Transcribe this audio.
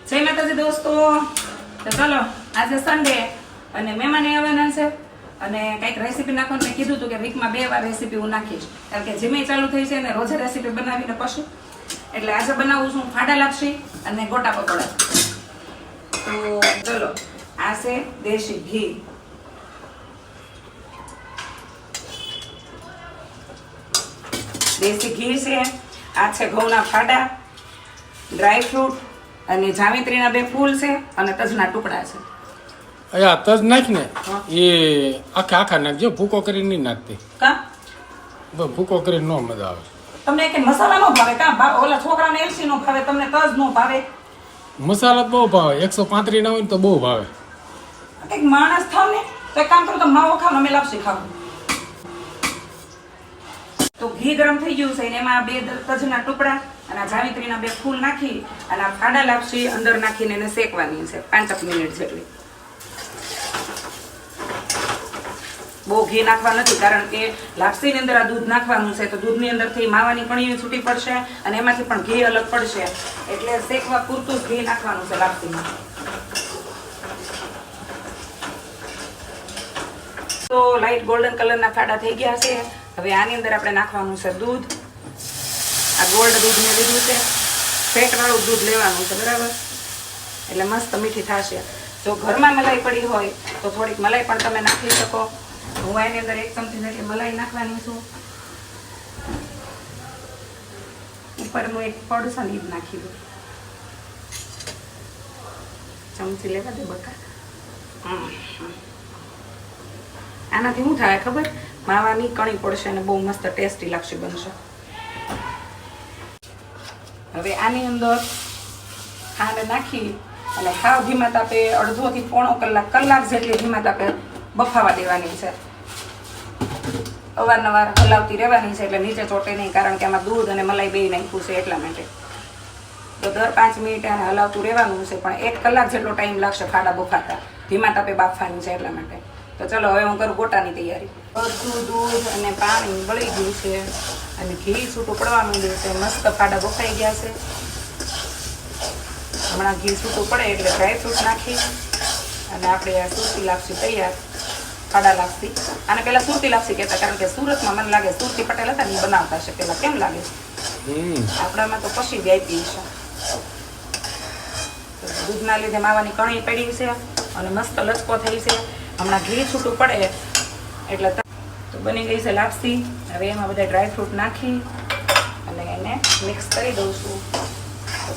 જય માતાજી દોસ્તો. તો ચલો આજે સન્ડે અને મહેમાન આવવાના છે અને કંઈક રેસીપી નાખવાનું મેં કીધું હતું કે વીકમાં 2 વાર રેસીપી હું નાખીશ કારણ કે જીમે ચાલુ થઈ છે ને રોજે રેસીપી બનાવીને પછી એટલે આજે બનાવું છું ફાડા લાપસી અને ગોટા પકોડા. તો ચલો આ છે દેશી ઘી, દેશી ઘી છે, આ છે ઘઉંના ફાડા, ડ્રાય ફ્રૂટ અને જાવિત્રીના 2 ફૂલ છે અને તજના ટુકડા છે. અયા તજ નાખ ને એ આખા નાખજો, ભૂકો કરીને નહીં નાખતી. કા ભૂકો કરીને નો મજા આવે. તમને કે મસાલા નો ભાવે? કા ઓલા છોકરાને એલસી નો ભાવે, તમને તજ નો ભાવે? મસાલા બહુ ભાવે, 135 ના હોય ને તો બહુ ભાવે. એક માણસ થાવ ને તો એક કામ કરો, તમે માવો ખાવ ને અમે લાપસી ખાવ. તો ઘી ગરમ થઈ ગયું છે ને એમાં 2 તજના ટુકડા અને જાવિત્રીના 2 ફૂલ નાખી અને આ ફાડા લાપસી અંદર નાખીને એને શેકવાની છે 5 મિનિટ જેટલી. બહુ ઘી નાખવા નથી કારણ કે લાપસીની અંદર આ દૂધ નાખવાનું છે તો દૂધની અંદરથી માવાની કણી છૂટી પડશે અને એમાંથી પણ ઘી અલગ પડશે એટલે શેકવા પૂરતું ઘી નાખવાનું છે લાપસીમાં. તો લાઈટ ગોલ્ડન કલરના ફાડા થઈ ગયા છે. હવે આની અંદર આપણે નાખવાનું છે દૂધ. આ ગોલ્ડ દૂધ મેં લીધું છે, ફેટવાળું દૂધ લેવાનું છે, બરાબર? એટલે મસ્ત મીઠી થશે. જો ઘરમાં મલાઈ પડી હોય તો થોડીક મલાઈ પણ તમે નાખી શકો. હું એની અંદર 1 ચમચી જેટલી મલાઈ નાખવાની છું. ઉપરનું એક પડ છે ને ઈ નાખી દઉં. ચમચી લેવા દે બકા. આનાથી શું થાય ખબર? માવાની કણી પડશે અને બહુ મસ્ત ટેસ્ટી લાપસી બનશે. હવે આની અંદર ખાંડ નાખી અને હાવ ધીમા તાપે 1/2 થી 1/4 કલાક જેટલી ધીમા તાપે બફાવા દેવાની છે. અવારનવાર હલાવતી રહેવાની છે એટલે નીચે ચોટે નહીં કારણ કે આમાં દૂધ અને મલાઈ 2 નાખ્યું છે એટલા માટે. તો દર 5 મિનિટે આને હલાવતું રહેવાનું છે પણ 1 કલાક જેટલો ટાઈમ લાગશે ફાડા બફાતા. ધીમા તાપે બાફવાની છે એટલા માટે. તો ચલો હવે હું કરું ગોટાની તૈયારી. બધું દૂધ અને પાણી બળી ગયું છે અને ઘી છૂટું પડવા માંડ્યું છે. મસ્ત ફાડા બફાઈ ગયા છે. હમણાં ઘી છૂટું પડે એટલે ડ્રાયફ્રૂટ નાખી અને આપણે આ સુરતી લાપસી તૈયાર. ફાડા લાપસી. આને પેલા સુરતી લાપસી કહેતા કારણ કે સુરતમાં મને લાગે સુરતી પટેલ હતા ને એ બનાવતા છે પેલા. કેમ લાગે? આપણામાં તો પછી વ્યાપી છે. દૂધના લીધે માવાની કણી પડી છે અને મસ્ત લચકો થઈ છે. હમણાં ઘી છૂટું પડે એટલે તો બની ગઈ છે લાપસી. હવે એમાં બધા ડ્રાયફ્રૂટ નાખી અને એને મિક્સ કરી દઉં છું.